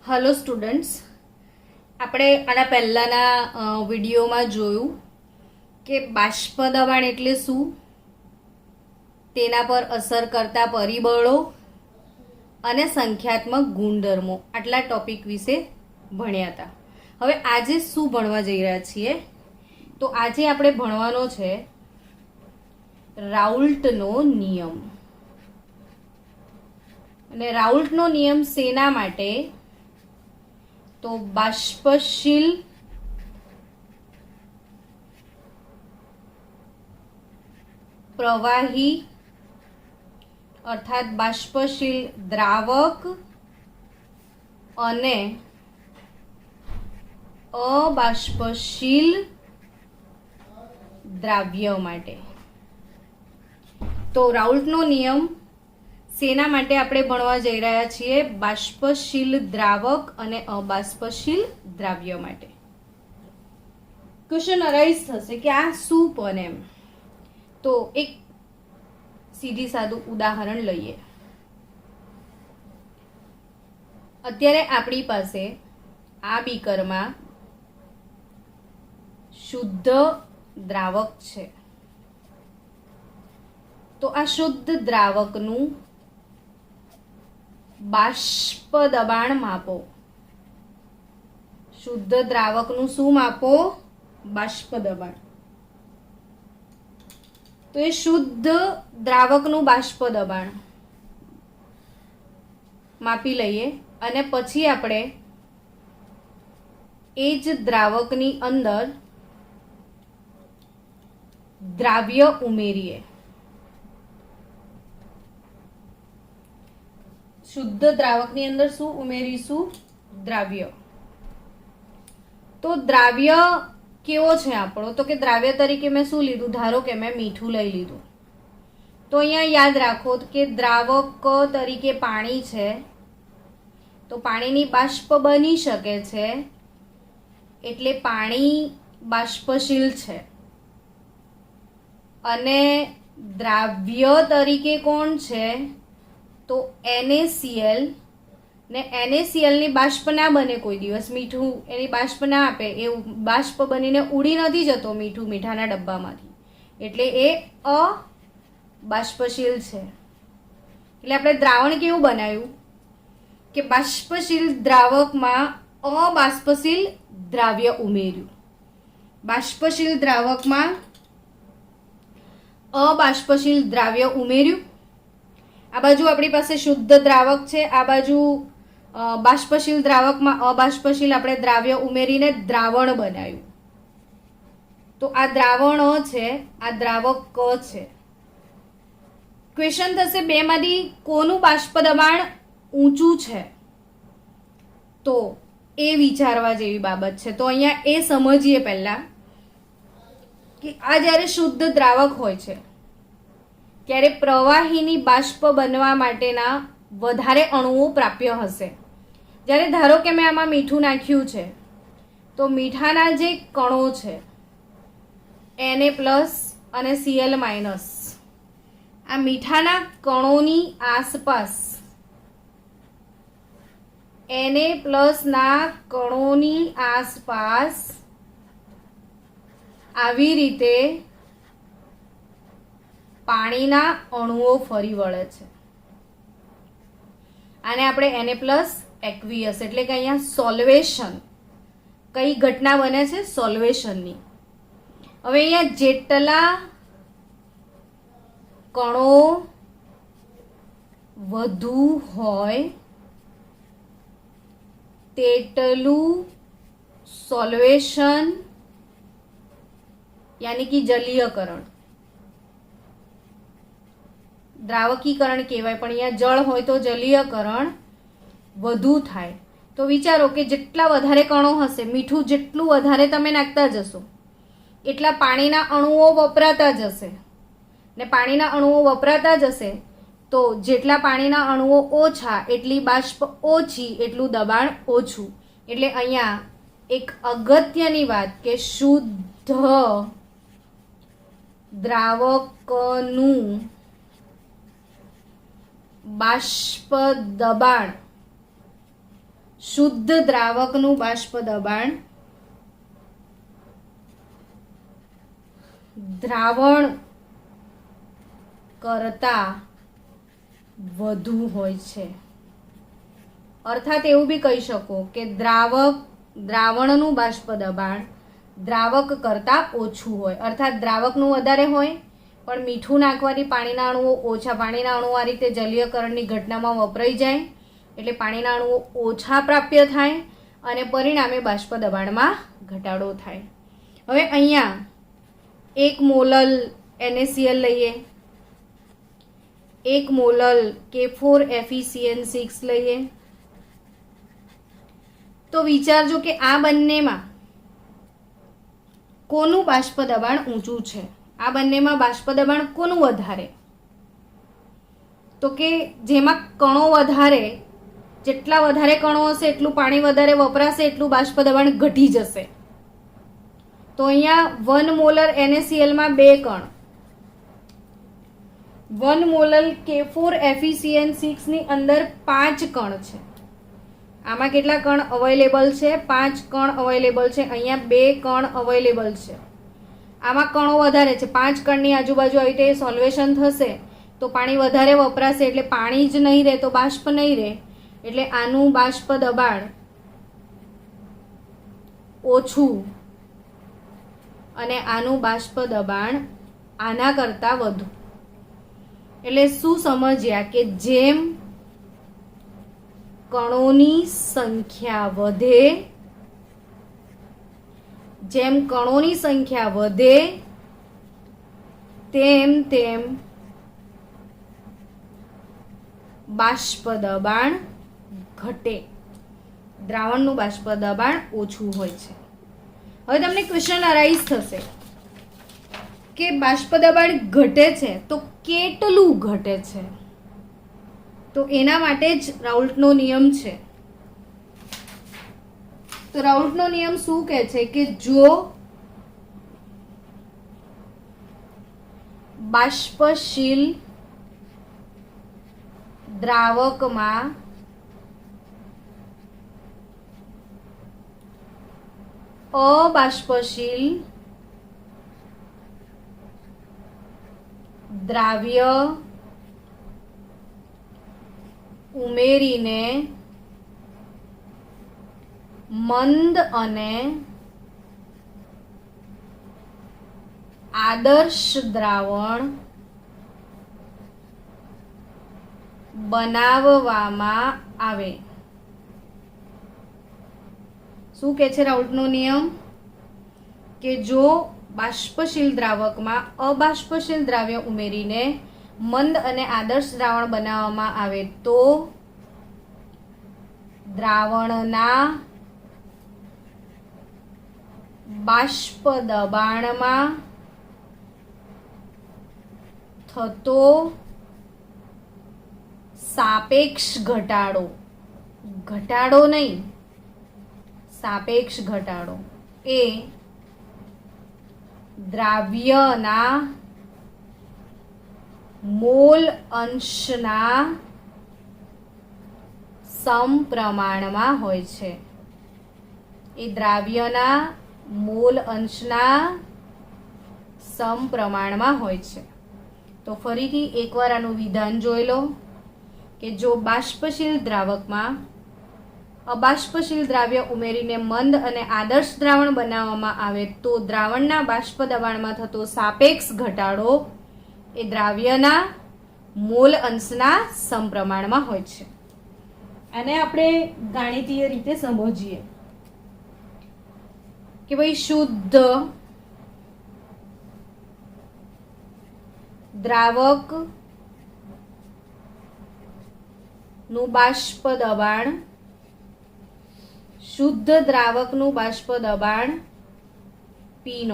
Hello students, આપણે આના પહેલાના વિડીયોમાં જોયું કે બાષ્પ દબાણ એટલે શું, તેના પર અસર કરતા પરિબળો અને સંખ્યાત્મક ગુણધર્મો આટલા ટોપિક વિશે ભણ્યા હતા. હવે આજે શું ભણવા જઈ રહ્યા છીએ? તો આજે આપણે ભણવાનો છે રાઉલ્ટનો નિયમ. અને રાઉલ્ટનો નિયમ શેના માટે? તો બાષ્પશીલ પ્રવાહી અર્થાત બાષ્પશીલ દ્રાવક અને અબાષ્પશીલ દ્રાવ્ય માટે. તો રાઉલ્ટનો નિયમ શેના માટે આપણે ભણવા જઈ રહ્યા છીએ? બાષ્પશીલ દ્રાવક અને અબાષ્પશીલ દ્રાવ્ય માટે. ક્વેશ્ચન અરાઇઝ થશે કે આ શું પણ એમ. તો એક સીધી સાદું ઉદાહરણ લઈએ. અત્યારે આપણી પાસે આ બીકરમાં શુદ્ધ દ્રાવક છે. તો આ શુદ્ધ દ્રાવકનું બાષ્પ દબાણ માપો. શુદ્ધ દ્રાવકનું શું માપો? બાષ્પ દબાણ. તો એ શુદ્ધ દ્રાવકનું બાષ્પ દબાણ માપી લઈએ અને પછી આપણે એ જ દ્રાવકની અંદર દ્રાવ્ય ઉમેરીએ. શુદ્ધ દ્રાવકની અંદર શું ઉમેરીશું? દ્રાવ્ય. તો દ્રાવ્ય કેવો છે આપણો? તો કે દ્રાવ્ય તરીકે મેં શું લીધું? ધારો કે મેં મીઠું લઈ લીધું. તો અહીંયા યાદ રાખો કે દ્રાવક તરીકે પાણી છે, તો પાણીની બાષ્પ બની શકે છે એટલે પાણી બાષ્પશીલ છે. અને દ્રાવ્ય તરીકે કોણ છે? તો NaCl. ને NaCl ની બાષ્પ ના બને કોઈ દિવસ. મીઠું એની બાષ્પ ના આપે, એ બાષ્પ બનીને ઉડી નથી જતો મીઠું મીઠાના ડબ્બામાંથી, એટલે એ અબાષ્પશીલ છે. એટલે આપણે દ્રાવણ કેવું બનાવ્યું કે બાષ્પશીલ દ્રાવકમાં અબાષ્પશીલ દ્રાવ્ય ઉમેર્યું. બાષ્પશીલ દ્રાવકમાં અબાષ્પશીલ દ્રાવ્ય ઉમેર્યું. આ બાજુ આપણી પાસે શુદ્ધ દ્રાવક છે, આ બાજુ બાષ્પશીલ દ્રાવકમાં અબાષ્પશીલ આપણે દ્રાવ્ય ઉમેરીને દ્રાવણ બનાવ્યું. તો આ દ્રાવણ છે, આ દ્રાવક છે. ક્વેશ્ચન થશે બેમાંથી કોનું બાષ્પ દબાણ ઊંચું છે? તો એ વિચારવા જેવી બાબત છે. તો અહીંયા એ સમજીએ પહેલા કે આ જ્યારે શુદ્ધ દ્રાવક હોય છે ત્યારે પ્રવાહીની બાષ્પ બનવા માટેના વધારે અણુઓ પ્રાપ્ય હશે. જ્યારે ધારો કે મેં આમાં મીઠું નાખ્યું છે, તો મીઠાના જે કણો છે Na+ અને Cl-, આ મીઠાના કણોની આસપાસ Na+ ના કણોની આસપાસ આવી રીતે પાણીના અણુઓ ફરી વળે છે. આને આપણે Na+ એક્વિયસ એટલે કે અહીંયા સોલ્વેશન. કઈ ઘટના બને છે? સોલ્વેશનની. હવે અહીંયા જેટલા કણો વધુ હોય તેટલું સોલ્વેશન યાની કે જલીયકરણ, દ્રાવકીકરણ કહેવાય, પણ અહીંયા જળ હોય તો જલીયકરણ વધુ થાય. તો વિચારો કે જેટલા વધારે કણો હશે, મીઠું જેટલું વધારે તમે નાખતા જશો એટલા પાણીના અણુઓ વપરાતા જશે. ને પાણીના અણુઓ વપરાતા જશે તો જેટલા પાણીના અણુઓ ઓછા એટલી બાષ્પ ઓછી, એટલું દબાણ ઓછું. એટલે અહીંયા એક અગત્યની વાત કે શુદ્ધ દ્રાવકનું બાષ્પ દબાણ શુદ્ધ દ્રાવકનું બાષ્પ દબાણ દ્રાવણ કરતા વધુ હોય છે. અર્થાત એવું બી કહી શકો કે દ્રાવણનું બાષ્પ દબાણ દ્રાવક કરતા ઓછું હોય. અર્થાત દ્રાવકનું વધારે હોય પણ મીઠું નાખવાથી પાણીના અણુઓ ઓછા, પાણીના અણુઓ આ રીતે જલીયકરણની ઘટનામાં વપરાઈ જાય એટલે પાણીના અણુઓ ઓછા પ્રાપ્ય થાય અને પરિણામે બાષ્પ દબાણમાં ઘટાડો થાય. હવે અહીંયા 1 મોલલ NaCl લઈએ, 1 મોલલ K4FeCN6 લઈએ તો વિચારજો કે આ બંનેમાં કોનું બાષ્પ દબાણ ઊંચું છે? આ બંનેમાં બાષ્પ દબાણ કોનું વધારે? તો કે જેમાં કણો વધારે, જેટલા વધારે કણો હશે એટલું પાણી વધારે વપરાશે, એટલું બાષ્પ દબાણ ઘટી જશે. તો અહીંયા 1 મોલર NaCl માં 2 કણ, 1 મોલર K4FeCN6 ની અંદર 5 કણ છે. આમાં કેટલા કણ અવેલેબલ છે? 5 કણ અવેલેબલ છે. અહીંયા 2 કણ અવેલેબલ છે. આમાં કણો વધારે છે. 5 કણની આજુબાજુ આવી રીતે સોલ્વેશન થશે તો પાણી વધારે વપરાશે એટલે પાણી જ નહીં રહે તો બાષ્પ નહીં રહે એટલે આનું બાષ્પ દબાણ ઓછું અને આનું બાષ્પ દબાણ આના કરતા વધુ. એટલે શું સમજ્યા કે જેમ કણોની સંખ્યા વધે, જેમ કણોની સંખ્યા વધે તેમ તેમ બાષ્પ દબાણ ઘટે, દ્રાવણનું બાષ્પ દબાણ ઓછું હોય છે. હવે તમને ક્વેશ્ચન અરાઇઝ થશે કે બાષ્પ દબાણ ઘટે છે તો કેટલું ઘટે છે? તો એના માટે જ રાઉલ્ટનો નિયમ છે. તો રાઉલ્ટનો નિયમ શું કહે છે કે જો બાષ્પશીલ દ્રાવકમાં અબાષ્પશીલ દ્રાવ્ય ઉમેરીને મંદ અને આદર્શ દ્રાવણ બનાવવામાં આવે. શું કહે છે રાઉલ્ટનો નિયમ? કે જો બાષ્પશીલ દ્રાવકમાં અબાષ્પશીલ દ્રાવ્ય ઉમેરીને મંદ અને આદર્શ દ્રાવણ બનાવવામાં આવે તો દ્રાવણના બાષ્પ દબાણમાં થતો સાપેક્ષ ઘટાડો, ઘટાડો નહીં સાપેક્ષ ઘટાડો, એ દ્રાવ્યના મોલ અંશના સમપ્રમાણમાં હોય છે. એ દ્રાવ્યના મોલ અંશના સમપ્રમાણમાં હોય છે. તો ફરીથી એકવાર આનું વિધાન જોઈ લો કે જો બાષ્પશીલ દ્રાવકમાં અબાષ્પશીલ દ્રાવ્ય ઉમેરીને મંદ અને આદર્શ દ્રાવણ બનાવવામાં આવે તો દ્રાવણના બાષ્પ દબાણમાં થતો સાપેક્ષ ઘટાડો એ દ્રાવ્યના મોલ અંશના સમપ્રમાણમાં હોય છે. આને આપણે ગાણિતીય રીતે સમજીએ કે ભાઈ શુદ્ધ દ્રાવક નું બાષ્પ દબાણ, શુદ્ધ દ્રાવકનું બાષ્પ દબાણ P0,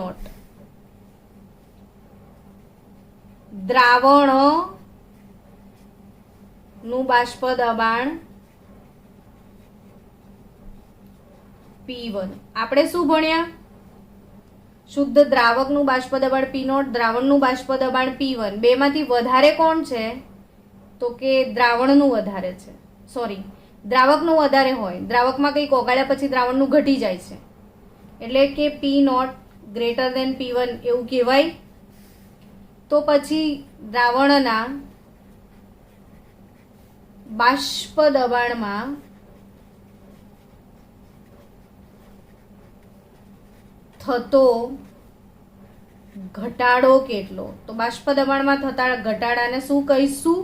દ્રાવણનું બાષ્પ દબાણ P1. આપણે શું ભણ્યા? શુદ્ધ દ્રાવકનું બાષ્પ દબાણ P0, દ્રાવણનું બાષ્પ દબાણ P1. બેમાંથી વધારે કોણ છે? તો કે દ્રાવણનું વધારે છે, સોરી દ્રાવકનું વધારે હોય, દ્રાવકમાં કંઈક ઓગાળ્યા પછી દ્રાવણનું ઘટી જાય છે, એટલે કે P0 ગ્રેટર દેન P1 એવું કહેવાય. તો પછી દ્રાવણના બાષ્પ દબાણમાં થતો ઘટાડો કેટલો? તો બાષ્પ દબાણમાં થતા ઘટાડાને શું કહીશું?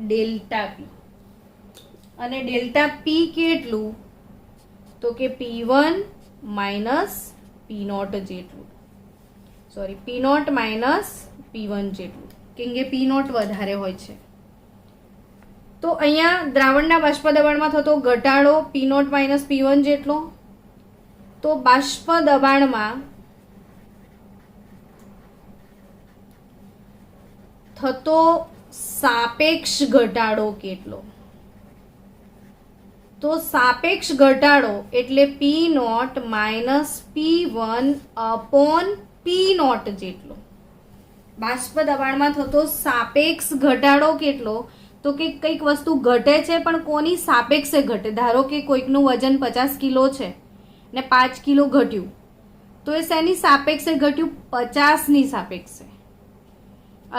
ડેલ્ટા પી. અને ડેલ્ટા પી કેટલું? તો કે P1 માઇનસ P0 જેટલું, સોરી P0 માઇનસ P1 જેટલું, કેમ કે P0 વધારે હોય છે. તો અહીંયા દ્રાવણના બાષ્પ દબાણમાં થતો ઘટાડો P0 માઇનસ P1 જેટલો. તો બાષ્પ દબાણમાં થતો સાપેક્ષ ઘટાડો કેટલો? તો સાપેક્ષ ઘટાડો એટલે P0 minus P1 upon P0 જેટલો. બાષ્પ દબાણમાં થતો સાપેક્ષ ઘટાડો કેટલો? તો કે કંઈક વસ્તુ ઘટે છે પણ કોની સાપેક્ષે ઘટે? ધારો કે કોઈકનું વજન 50 કિલો છે ને 5 કિલો ઘટ્યું, તો એ શેની સાપેક્ષે ઘટ્યું? 50ની સાપેક્ષે,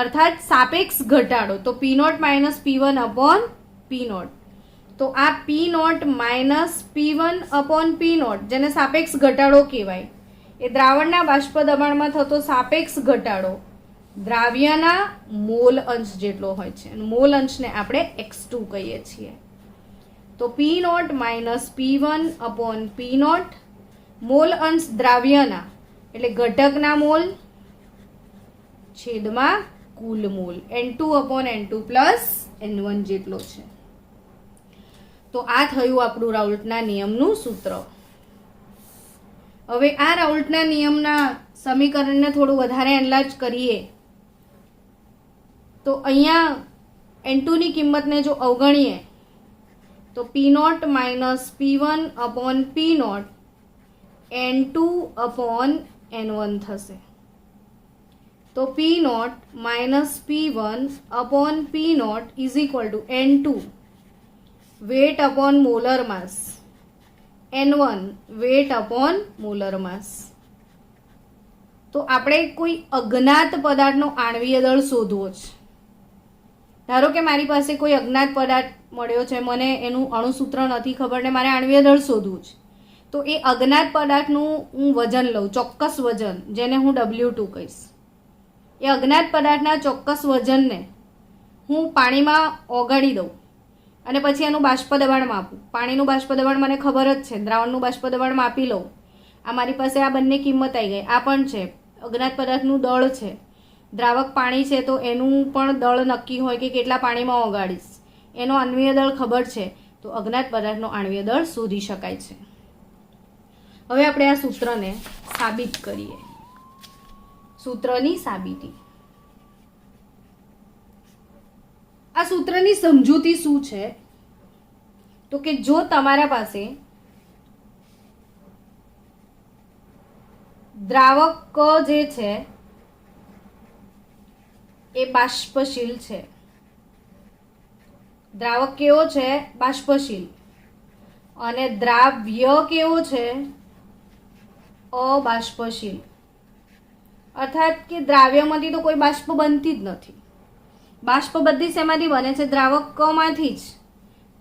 અર્થાત સાપેક્ષ ઘટાડો. તો P0 minus P1 upon P0. તો આ P0 minus P1 upon P0 જેને સાપેક્ષ ઘટાડો કહેવાય, એ દ્રાવણના બાષ્પ દબાણમાં થતો સાપેક્ષ ઘટાડો દ્રાવ્યના મોલ અંશ જેટલો હોય છે. મોલ અંશને આપણે x2 કહીએ છીએ. તો P0 minus P1 upon P0, mall અંશ દ્રાવ્યના એટલે ઘટકના મોલ છેદમાં કુલ mall N2 upon N2 plus N1 જેટલો છે. તો આ થયું આપણું રાઉલ્ટના નિયમનું સૂત્ર. હવે આ રાઉલ્ટના નિયમના સમીકરણને થોડું વધારે એનલાર્જ કરીએ તો અહીંયા N2 ની કિંમતને જો અવગણીએ તો P0 minus P1 upon P0 N2 upon N1 થશે. તો P0 minus P1 upon P0 is equal to N2 weight upon molar mass, N1 weight upon molar mass. તો આપણે કોઈ અજ્ઞાત પદાર્થનો આણ્વીય દળ શોધવો છે. ધારો કે મારી પાસે કોઈ અજ્ઞાત પદાર્થ મળ્યો છે, મને એનું અણુસૂત્ર નથી ખબર ને મારે આણ્વીય દળ શોધવું છે. તો એ અજ્ઞાત પદાર્થનું હું વજન લઉં, ચોક્કસ વજન, જેને હું W2 કહીશ. એ અજ્ઞાત પદાર્થના ચોક્કસ વજનને હું પાણીમાં ઓગાળી દઉં અને પછી એનું બાષ્પ દબાણ માપું. પાણીનું બાષ્પ દબાણ મને ખબર જ છે, દ્રાવણનું બાષ્પ દબાણ માપી લઉં. આ મારી પાસે આ બંને કિંમત આવી ગઈ. આ પણ છે, અજ્ઞાત પદાર્થનું દળ છે. દ્રાવક પાણી છે તો એનું પણ દળ નક્કી હોય કે કેટલા પાણીમાં ઓગાળીશ. એનો આણ્વીય દળ ખબર છે, તો અજ્ઞાત પદાર્થનો આણ્વીય દળ શોધી શકાય છે. હવે આપણે આ સૂત્રને સાબિત કરીએ. સૂત્રની સાબિતી. આ સૂત્રની સમજૂતી શું છે? તો કે જો તમારા પાસે દ્રાવક જે છે એ બાષ્પશીલ છે. દ્રાવક કેવો છે? બાષ્પશીલ. અને દ્રાવ્ય કેવો છે? અબાષ્પશીલ. અર્થાત કે દ્રાવ્યમાંથી તો કોઈ બાષ્પ બનતી જ નથી. બાષ્પ બધી શેમાંથી બને છે? દ્રાવકમાંથી જ.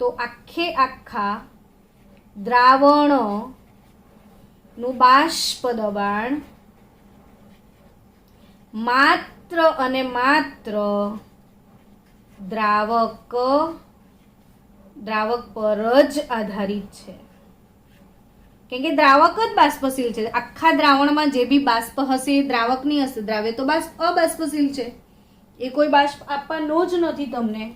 તો આખા દ્રાવણનું બાષ્પ દબાણ માત્ર અને માત્ર દ્રાવક પર જ આધારિત છે. કેમ કે દ્રાવક જ બાષ્પશીલ છે. આખા દ્રાવણમાં જે બી બાષ્પ હશે એ દ્રાવક ની હશે. દ્રાવ્ય તો અબાષ્પશીલ છે, એ કોઈ બાષ્પ આપવાનો જ નથી તમને.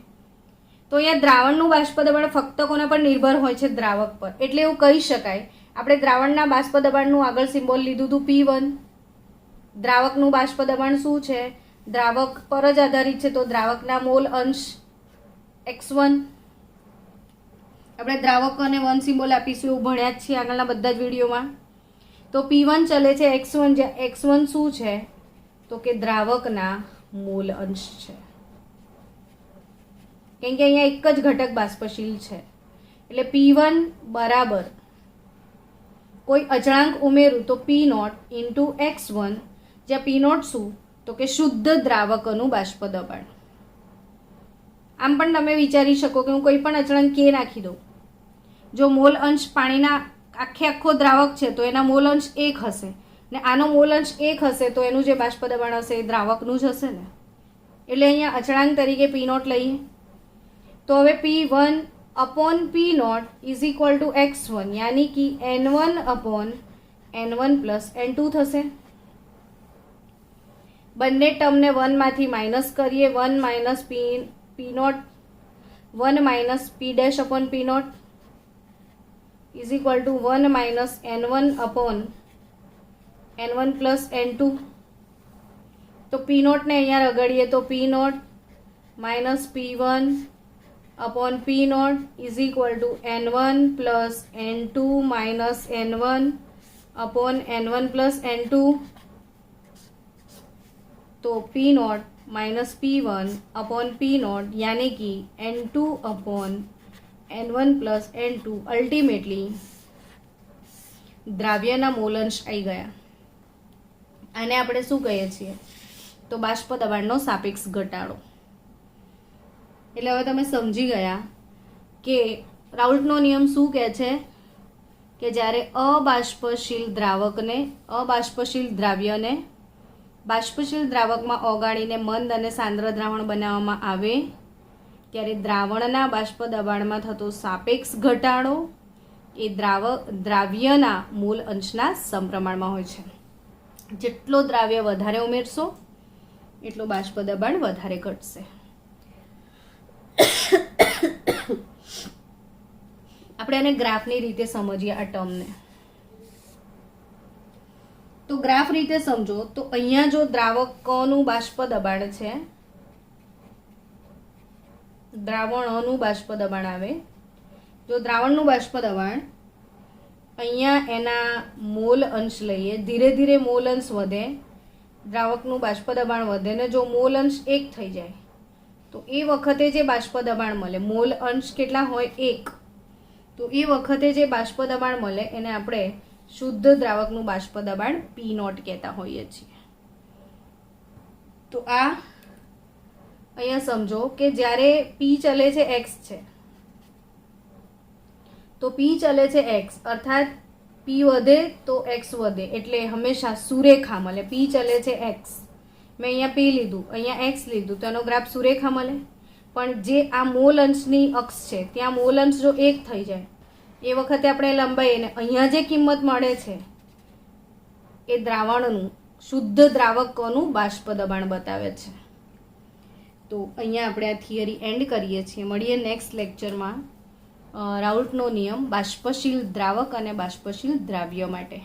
તો અહીંયા દ્રાવણનું બાષ્પ દબાણ ફક્ત કોના પર નિર્ભર હોય છે? દ્રાવક પર. એટલે એવું કહી શકાય, આપણે દ્રાવણના બાષ્પ દબાણનું આગળ સિમ્બોલ લીધું હતું P1. દ્રાવકનું બાષ્પ દબાણ શું છે? દ્રાવક પર જ આધારિત છે, તો દ્રાવકના મોલ અંશ x1. આપણે દ્રાવક અને 1 સિમ્બોલ આપીશું એવું ભણ્યા જ છીએ આગળના બધા જ વિડીયોમાં. તો P1 ચલે છે x1, જ્યાં x1 શું છે? તો કે દ્રાવકના મોલ અંશ છે. કેમ કે અહીંયા એક જ ઘટક બાષ્પશીલ છે, એટલે P1 બરાબર કોઈ અચળાંક ઉમેરું તો P0 ઇન્ટુ X1, જ્યાં P0 શું તો કે શુદ્ધ દ્રાવકનું બાષ્પ દબાણ. આમ પણ તમે વિચારી શકો કે હું કોઈ પણ અચળાંક K નાખી દઉં. જો મોલ અંશ પાણીના આખો દ્રાવક છે તો એના મોલ અંશ 1 હશે ને આનો મોલ અંશ 1 હશે તો એનું જે બાષ્પ દબાણ હશે એ દ્રાવકનું જ હશે ને. એટલે અહીંયા અચળાંક તરીકે P0 લઈએ તો હવે P1 upon P0 is equal to X1 यानी कि N1 upon N1 plus N2 થશે. બંને ટર્મને 1 માંથી માઇનસ કરીએ. 1 minus P0 1 minus P dash upon P0 is equal to 1 minus N1 upon N1 plus N2. तो P0 ने અહીંયા રગડીએ તો P0 minus P1 upon P0 is equal to N1 plus N2 minus N1 upon N1 plus N2. तो P0 minus P1 upon P0 यानी कि N2 upon N1 plus N2 ultimately દ્રાવ્યના mole અંશ આવી ગયા. આને આપણે શું કહીએ છીએ તો બાષ્પ દબાણનો સાપેક્ષ ઘટાડો. એટલે હવે તમે સમજી ગયા કે રાઉલ્ટનો નિયમ શું કહે છે કે જ્યારે અબાષ્પશીલ દ્રાવ્યને બાષ્પશીલ દ્રાવકમાં ઓગાળીને મંદ અને સાંદ્ર દ્રાવણ બનાવવામાં આવે ત્યારે દ્રાવણના બાષ્પ દબાણમાં થતો સાપેક્ષ ઘટાડો એ દ્રાવ્યના મૂલ અંશના સમપ્રમાણમાં હોય છે. જેટલો દ્રાવ્ય વધારે ઉમેરશો એટલો બાષ્પ દબાણ વધારે ઘટશે. આપણે આને ગ્રાફની રીતે સમજીએ આ ટર્મને. તો ગ્રાફ રીતે સમજો તો અહીંયા જો દ્રાવકોનું બાષ્પ દબાણ છે, દ્રાવણોનું બાષ્પ દબાણ આવે, જો દ્રાવણનું બાષ્પ દબાણ અહીંયા એના મોલ અંશ લઈએ, ધીરે ધીરે મોલ અંશ વધે, દ્રાવકનું બાષ્પ દબાણ વધે ને જો મોલ અંશ 1 થઈ જાય તો એ વખતે જે બાષ્પ દબાણ મળે, મોલ અંશ કેટલા હોય 1, તો એ વખતે જે બાષ્પ દબાણ મળે એને આપણે શુદ્ધ દ્રાવકનું બાષ્પ દબાણ P0 કહેતા હોઈએ છીએ. તો આ અહીંયા સમજો કે જ્યારે P ચલે છે X છે તો P ચલે છે X અર્થાત P વધે તો X વધે એટલે હંમેશા સુરેખા મળે. P ચલે છે X, મેં અહીંયા P લીધું, અહીંયા X લીધું તો એનો ગ્રાફ સુરેખા મળે. પણ જે આ મોલ અંશની અક્ષ છે ત્યાં મોલ અંશ જો 1 થઈ જાય એ વખતે આપણે લંબાઈને અહીંયા જે કિંમત મળે છે એ દ્રાવણનું શુદ્ધ દ્રાવકોનું બાષ્પ દબાણ બતાવે છે. તો અહીંયા આપણે આ થિયરી એન્ડ કરીએ છીએ. મળીએ નેક્સ્ટ લેક્ચરમાં રાઉલ્ટનો નિયમ બાષ્પશીલ દ્રાવક અને બાષ્પશીલ દ્રાવ્ય માટે.